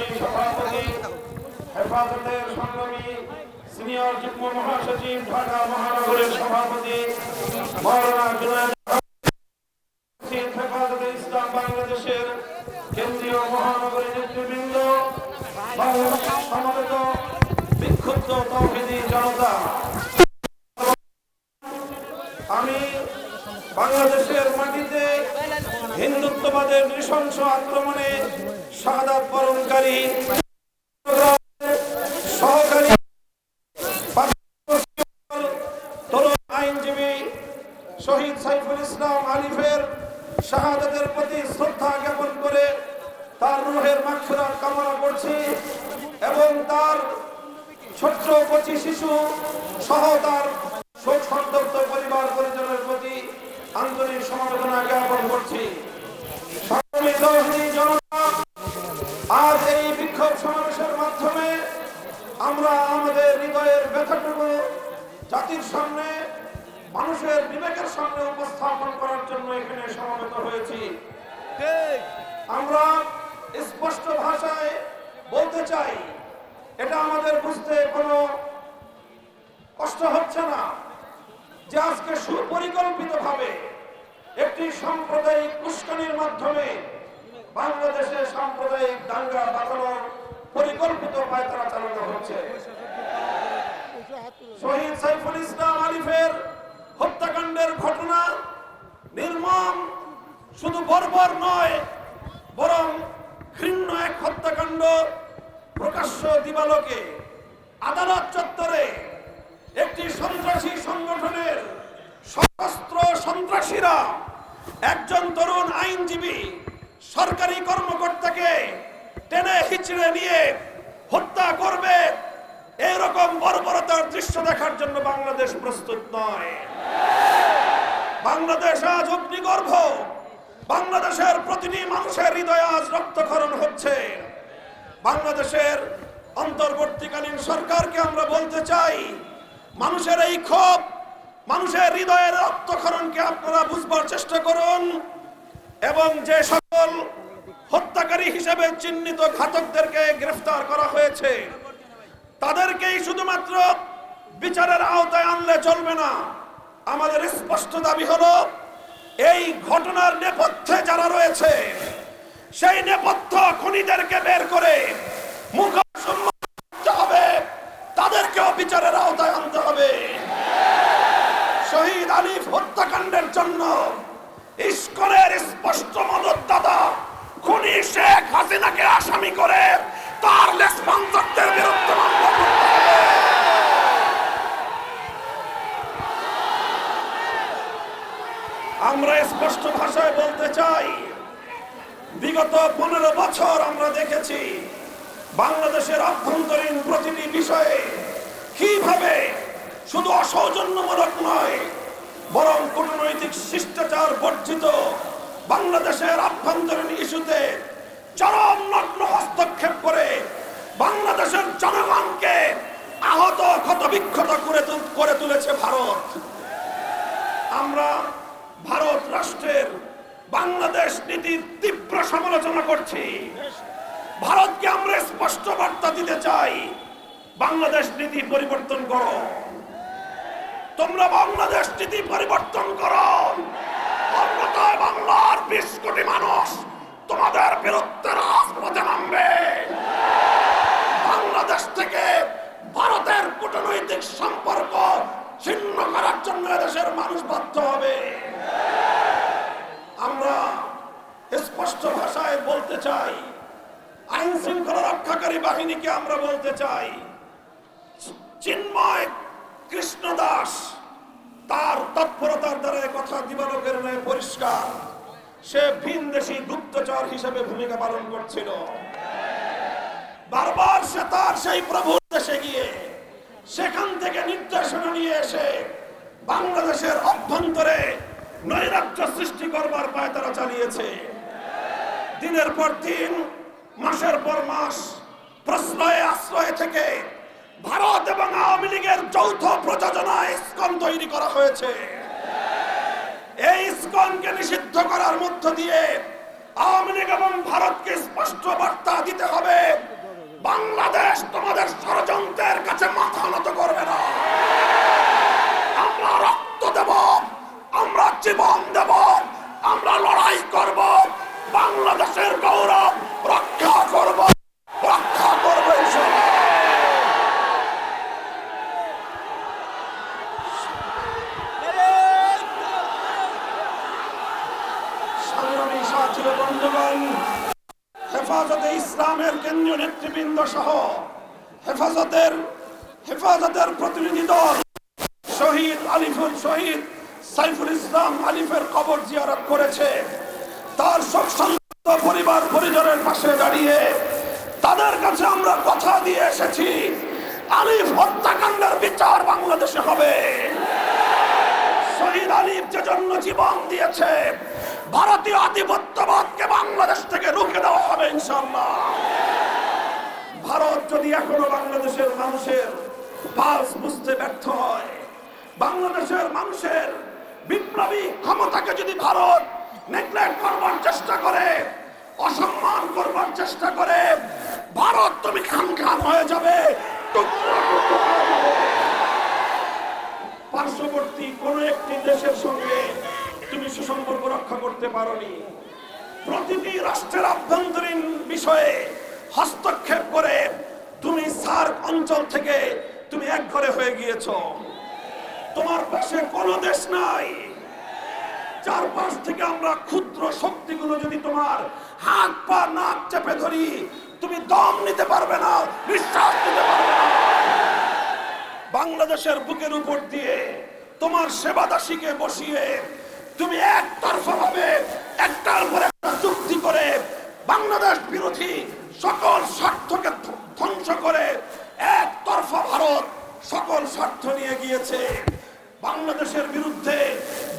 সংগ্রামী সভাপতি, হেফাজতের সংগ্রামী সিনিয়র যুগ্ম মহাসচিব, ঢাকা মহানগরের সভাপতি মাওলানা জুনায়েদ, হেফাজতে ইসলাম বাংলাদেশের কেন্দ্রীয় মহানগরী নেতৃবৃন্দ, বাংলাদেশ সমবেত বিক্ষুব্ধ তাওহীদি জনতা, আমি বাংলাদেশের মাটিতে হিন্দুত্ববাদের নৃশংস আক্রমণে শাহাদাত বরণকারী সহকারী তরুণ আইনজীবী শহীদ সাইফুল ইসলাম আলিফের শাহাদাতের প্রতি শ্রদ্ধা জ্ঞাপন করে তার রূহের মাগফিরাত কামনা করছি এবং তার ছোট্ট কচি শিশু সহ তার শোক সন্তপ্ত পরিবার পরিজনের প্রতি আন্তরিক সমবেদনা জ্ঞাপন করছি। আজ এই বিক্ষোভ সমাবেশের মাধ্যমে আমরা আমাদের হৃদয়ের ব্যথাটুকু জাতির সামনে, মানুষের বিবেকের সামনে উপস্থাপন করার জন্য এখানে সমবেত হয়েছি। আমরা স্পষ্ট ভাষায় বলতে চাই, এটা আমাদের বুঝতে কোনো কষ্ট হচ্ছে না যে আজকে সুপরিকল্পিতভাবে একটি সাম্প্রদায়িক উস্কানির মাধ্যমে বাংলাদেশে সাম্প্রদায়িক দাঙ্গা বাঁধানোর পরিকল্পিত পায়তারা চালানো হচ্ছে। শহীদ সাইফুল ইসলাম আলিফের হত্যাকাণ্ডের ঘটনা নির্মম, শুধু বর্বর নয় বরং ঘৃণ্য এক হত্যাকাণ্ড। প্রকাশ্য দিবালোকে আদালত চত্বরে একটি সন্ত্রাসী সংগঠনের সশস্ত্র সন্ত্রাসীরা একজন তরুণ আইনজীবী সরকারি কর্মকর্তাকে টেনে হিচড়ে নিয়ে হত্যা করবে, এরকম বর্বরতার দৃশ্য দেখার জন্য বাংলাদেশ প্রস্তুত নয়। বাংলাদেশ আজ অগ্নিগর্ভ, বাংলাদেশের প্রতিটি মানুষের হৃদয়ে আজ রক্তক্ষরণ হচ্ছে। বাংলাদেশের অন্তর্বর্তীকালীন সরকারকে আমরা বলতে চাই, মানুষের এই ক্ষোভ, মানুষের হৃদয়ের রক্তক্ষরণকে আপনারা বুঝবার চেষ্টা করুন এবং যে সকল হত্যাকারী হিসেবে চিহ্নিত ঘাতকদেরকে গ্রেফতার করা হয়েছে তাদেরকেই শুধুমাত্র বিচারের আওতায় আনলে চলবে না। আমাদের স্পষ্ট দাবি হলো, এই ঘটনার নেপথ্যে যারা রয়েছে সেই নেপথ্য খুনিদেরকে বের করে মুখোমুখি হবে, তাদেরকেও বিচারের আওতায় আনতে হবে। শহীদ আলিফ হত্যাকাণ্ডের জন্য ইস্কনের স্পষ্ট মদতদাতা খুনি শেখ হাসিনাকে আসামি করে তার লেসপন্সরদের বিরুদ্ধে মামলা করতে হবে। আমরা স্পষ্ট ভাষায় বলতে চাই, বিগত 15 বছর আমরা দেখেছি বাংলাদেশের অভ্যন্তরীণ প্রতিটি বিষয়ে কিভাবে শুধু অসৌজন্যমূলক নয় বরং কূটনৈতিক শিষ্টাচার বর্জিত বাংলাদেশের অভ্যন্তরীণ ইস্যুতে চরম নগ্ন হস্তক্ষেপ করে বাংলাদেশের জনগণকে আহত ক্ষতবিক্ষত করে তুলেছে ভারত। আমরা ভারত রাষ্ট্রের বাংলাদেশ নীতির তীব্র সমালোচনা করছি। ভারতকে আমরা স্পষ্ট বার্তা দিতে চাই, বাংলাদেশ নীতি পরিবর্তন করো, তোমরা বাংলাদেশ নীতি পরিবর্তন করো, অন্যথায় বাংলার 20 কোটি মানুষ তোমাদের বিরুদ্ধে রাজপথে নামবে। বাংলাদেশ থেকে ভারতের কূটনৈতিক সম্পর্ক ছিন্ন করার জন্য দেশের মানুষ বাধ্য হবে। আমরা স্পষ্ট ভাষায় বলতে চাই, আইন শৃঙ্খলা রক্ষাকারী বাহিনীকে আমরা বলতে চাই, চিন্ময় কৃষ্ণ দাস তার তৎপরতার দ্বারা কথা দিবালোকের ন্যায় পরিষ্কার, সে ভিনদেশী গুপ্তচর হিসেবে ভূমিকা পালন করছিল। বারবার সে তার সেই প্রভুর দেশে গিয়ে সেখান থেকে নির্দেশনা নিয়ে এসে বাংলাদেশের অভ্যন্তরে নৈরাজ্য সৃষ্টি করবার পায়তারা চালিয়েছে। দিনের পর দিন, মাসের পর মাস প্রশ্রয়ে আশ্রয় থেকে ভারত এবং আওয়ামী লীগের যৌথ প্রযোজনায় ইসকন তৈরি করা হয়েছে। এই ইসকনকে নিষিদ্ধ করার মধ্য দিয়ে আওয়ামী লীগ এবং ভারতকে স্পষ্ট বার্তা দিতে হবে, ইসলামের কেন্দ্রীয় নেতৃবৃন্দ সহ হেফাজতের প্রতিনিধি দল শহীদ সাইফুল ইসলাম আলিফের কবর জিয়ারত করেছে। তার শোক সন্তপ্ত পরিবার পরিজনের পাশে দাঁড়িয়ে তাদের কাছে আমরা কথা দিয়ে এসেছি, আলিফ হত্যাকাণ্ডের বিচার বাংলাদেশে হবে। শহীদ আলিফ যে জন্য জীবন দিয়েছে, ভারতীয় আধিপত্যবাদকে বাংলাদেশ থেকে রুখে দেওয়া হবে ইনশাআল্লাহ। ভারত যদি এখনো বাংলাদেশের মানুষের পালস বুঝতে ব্যর্থ হয়, বাংলাদেশের মানুষের বিপ্লবী ক্ষমতাকে যদি ভারত নেগলেক্ট করবার চেষ্টা করে, অসম্মান করবার চেষ্টা করে, ভারত তুমি খান হয়ে যাবে, টুকরো টুকরো হয়ে যাবে। পার্শ্ববর্তী কোন একটি দেশের সঙ্গে তুমি সুসম্পর্ক রক্ষা করতে পারোনি। প্রতিটি রাষ্ট্রের আভ্যন্তরীণ বিষয়ে হস্তক্ষেপ করে তুমি সার্ক অঞ্চল থেকে তুমি একঘরে হয়ে গিয়েছো। তোমার পাশে কোনো দেশ নাই। চারপাশ থেকে আমরা ক্ষুদ্র শক্তিগুলো যদি তোমার হাত পা নাক চেপে ধরি, তুমি দম নিতে পারবে না, নিঃশ্বাস নিতে পারবে না। বাংলাদেশের বুকের উপর দিয়ে তোমার সেবাদাসীকে বসিয়ে তুমি একতরফা ভাবে একটার পর একটা চুক্তি করে বাংলাদেশ বিরোধী সকল স্বার্থকে ধ্বংস করে একতরফা ভারত সকল স্বার্থ নিয়ে গিয়েছে। বাংলাদেশের বিরুদ্ধে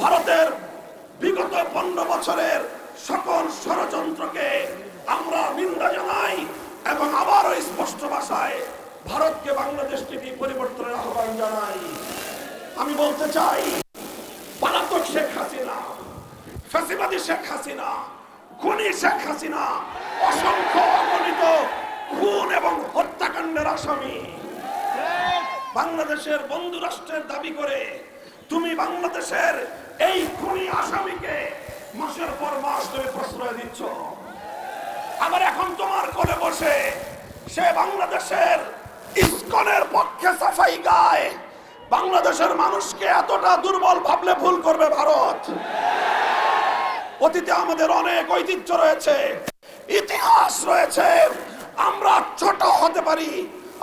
ভারতের বিগত 15 বছরের সকল ষড়যন্ত্রকে আমরা নিন্দা জানাই এবং আবারও স্পষ্ট ভাষায় ভারতকে বাংলাদেশ থেকে পরিবর্তনের আহ্বান জানাই। আমি বলতে চাই, পলাতক শেখ হাসিনা, ফ্যাসিবাদী শেখ হাসিনা, খুনি শেখ হাসিনা অসংখ্য অগণিত খুন এবং হত্যাকাণ্ডের আসামি। বাংলাদেশের বন্ধু রাষ্ট্রের দাবি করে তুমি বাংলাদেশের এই খুনি আসামিকে মাসের পর মাস তুমি প্রশ্রয় দিচ্ছ। আবার এখন তোমার কোলে বসে সে বাংলাদেশের ইসকনের পক্ষে সাফাই গায়। বাংলাদেশের মানুষকে এতটা দুর্বল ভাবলে ভুল করবে ভারত। অতীতে আমাদের অনেক ঐতিহ্য রয়েছে, ইতিহাস রয়েছে। আমরা ছোট হতে পারি,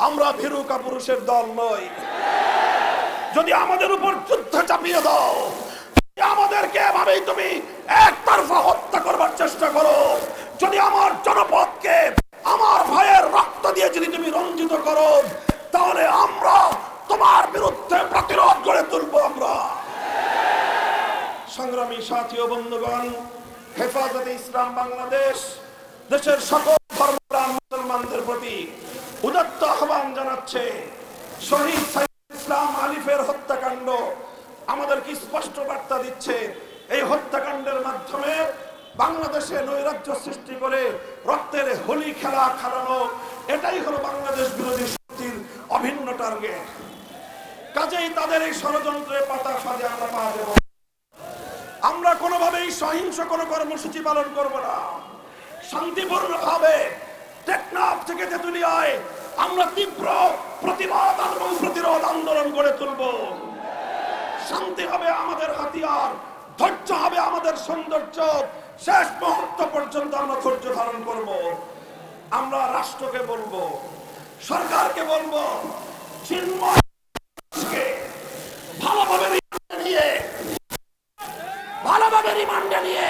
আমরা ভীরু কাপুরুষের দল নই। যদি আমাদের উপর যুদ্ধ চাপিয়ে দাও, আমাদেরকে এভাবেই তুমি একতরফা হত্যা করবার চেষ্টা করো, যদি আমার জনপদকে আমার ভাইয়ের রক্ত দিয়ে যদি তুমি রঞ্জিত করো, তাহলে আমরা তোমার বিরুদ্ধে প্রতিরোধ গড়ে তুলব। আমরা সংগ্রামী সাথী ও বন্ধুগণ, হেফাজতে ইসলাম বাংলাদেশ দেশের সকল ধর্মপ্রাণ মুসলমানদের প্রতি উদাত্ত আহ্বান জানাচ্ছে। শহীদ সাইফুল ইসলাম আলিফের হত্যাকাণ্ড আমাদেরকে স্পষ্ট বার্তা দিচ্ছে, এই হত্যাকাণ্ডের মাধ্যমে বাংলাদেশে নৈরাজ্য সৃষ্টি করে রক্তের হোলি খেলা খেলানো, এটাই হলো বাংলাদেশ বিরোধী শক্তির অভিন্ন টার্গেট। কাজেই তাদের এই ষড়যন্ত্রের পাতা ফাঁদে আমরা পা দেব। আমরা কোনোভাবেই সহিংস কোনো কর্মসূচি পালন করব না। শান্তিপূর্ণ ভাবে টেকনাফ থেকে তেঁতুলিয়ায় আমরা তীব্র প্রতিবাদ এবং প্রতিরোধ আন্দোলন গড়ে তুলব। শান্তি হবে আমাদের হাতিয়ার, ধৈর্য হবে আমাদের সৌন্দর্য। শেষ মুহূর্ত পর্যন্ত আমরা ধৈর্য ধারণ করব। আমরা রাষ্ট্রকে বলবো, সরকারকে বলবো, চিন্ময়কে ভালোভাবে রিমান্ডে নিয়ে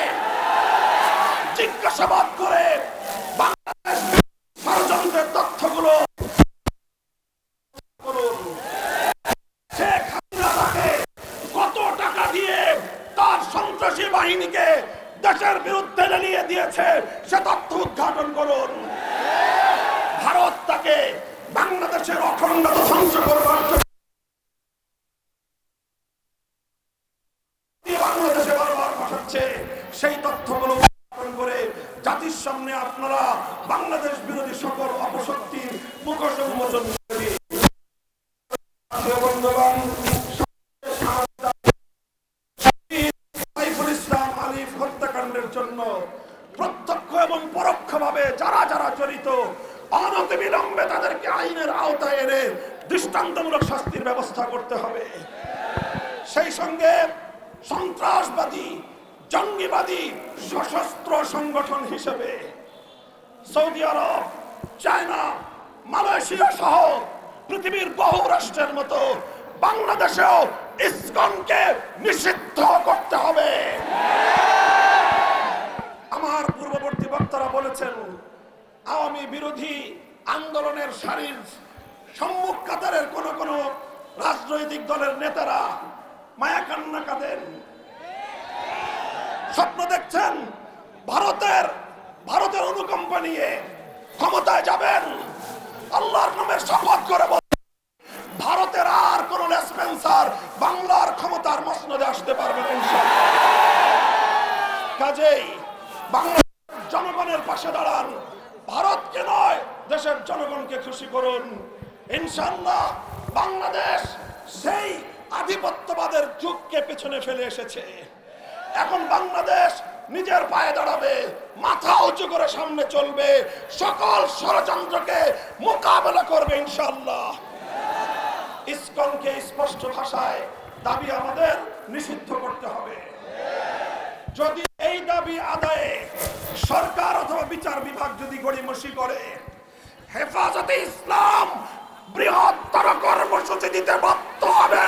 জিজ্ঞাসাবাদ করে বাংলাদেশ ষড়যন্ত্রের তথ্যগুলো করুন। শেখ হাসিনা তাকে কত টাকা দিয়ে তার সন্ত্রাসী বাহিনীকে দেশের বিরুদ্ধে লেলিয়ে দিয়েছে সে তথ্য উদ্ঘাটন করুন। ভারত তাকে বাংলাদেশের অখণ্ডতা ধ্বংস করবার জন্য বাংলাদেশে বারবার পাঠাচ্ছে, সেই তথ্যগুলো উদ্ঘাটন করে জাতির সামনে আপনারা বাংলাদেশ বিরোধী সকল অপশক্তির মুখোশ উন্মোচন করে দিন। সাইফুল ইসলাম আলিফ হত্যাকাণ্ডের জন্য প্রত্যক্ষ এবং পরোক্ষভাবে যারা যারা জড়িত, অনতিবিলম্বে তাদেরকে আইনের আওতায় এনে দৃষ্টান্তমূলক শাস্তির ব্যবস্থা করতে হবে। সেই সঙ্গে সন্ত্রাসবাদী, জঙ্গিবাদী সশস্ত্র সংগঠন হিসেবে সৌদি আরব চায়না, মালয়েশিয়া সহ পৃথিবীর বহু রাষ্ট্রের মতো বাংলাদেশেও ইসকনকে নিষিদ্ধ করতে হবে। আমার পূর্ববর্তী বক্তারা বলেছেন, আওয়ামী বিরোধী আন্দোলনের সারির সম্মুখ কাতারের কোন কোন রাজনৈতিক দলের নেতারা মায়া কান্না কাঁদেন, স্বপ্ন দেখছেন ভারতের অনুকম্পা নিয়ে ক্ষমতায় যাবেন। আল্লাহর নামে শপথ করে বলেন, ভারতের আর কোন লেসপেন্সার বাংলার ক্ষমতার মসনদে আসতে পারবে না ইনশাআল্লাহ। কাজেই বাংলাদেশের জনগণের পাশে দাঁড়ান, ভারতকে নয় দেশের জনগণকে খুশি করুন। ইনশাআল্লাহ বাংলাদেশ সেই আধিপত্যবাদের যুগকে পেছনে ফেলে এসেছে। এখন বাংলাদেশ নিজের পায়ে দাঁড়াবে, মাথা উঁচু করে সামনে চলবে, সকল ষড়যন্ত্রকে মোকাবেলা করবে ইনশাআল্লাহ। ইসকনকে স্পষ্ট ভাষায় দাবি আমাদের নিষিদ্ধ করতে হবে। যদি এই দাবি আদায়ে সরকার অথবা বিচার বিভাগ যদি গড়িমসি করে, হেফাজতে ইসলাম বৃহত্তর কর্মসূচি দিতে বাধ্য হবে।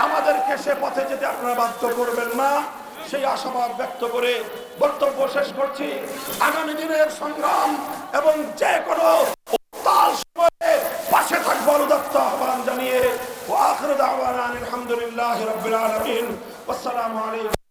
আমাদেরকে সে পথে যেতে আপনারা বাধ্য করবেন না, সেই আশাবাদ ব্যক্ত করে বক্তব্য শেষ করছি। আগামী দিনের সংগ্রাম এবং যে কোনো উত্তাল সময়ে পাশে থাকবো উদাত্ত আহ্বান জানিয়ে ওয়া আখিরু দাওয়ানা আলহামদুলিল্লাহি রাব্বিল আলামিন। আসসালামু আলাইকুম।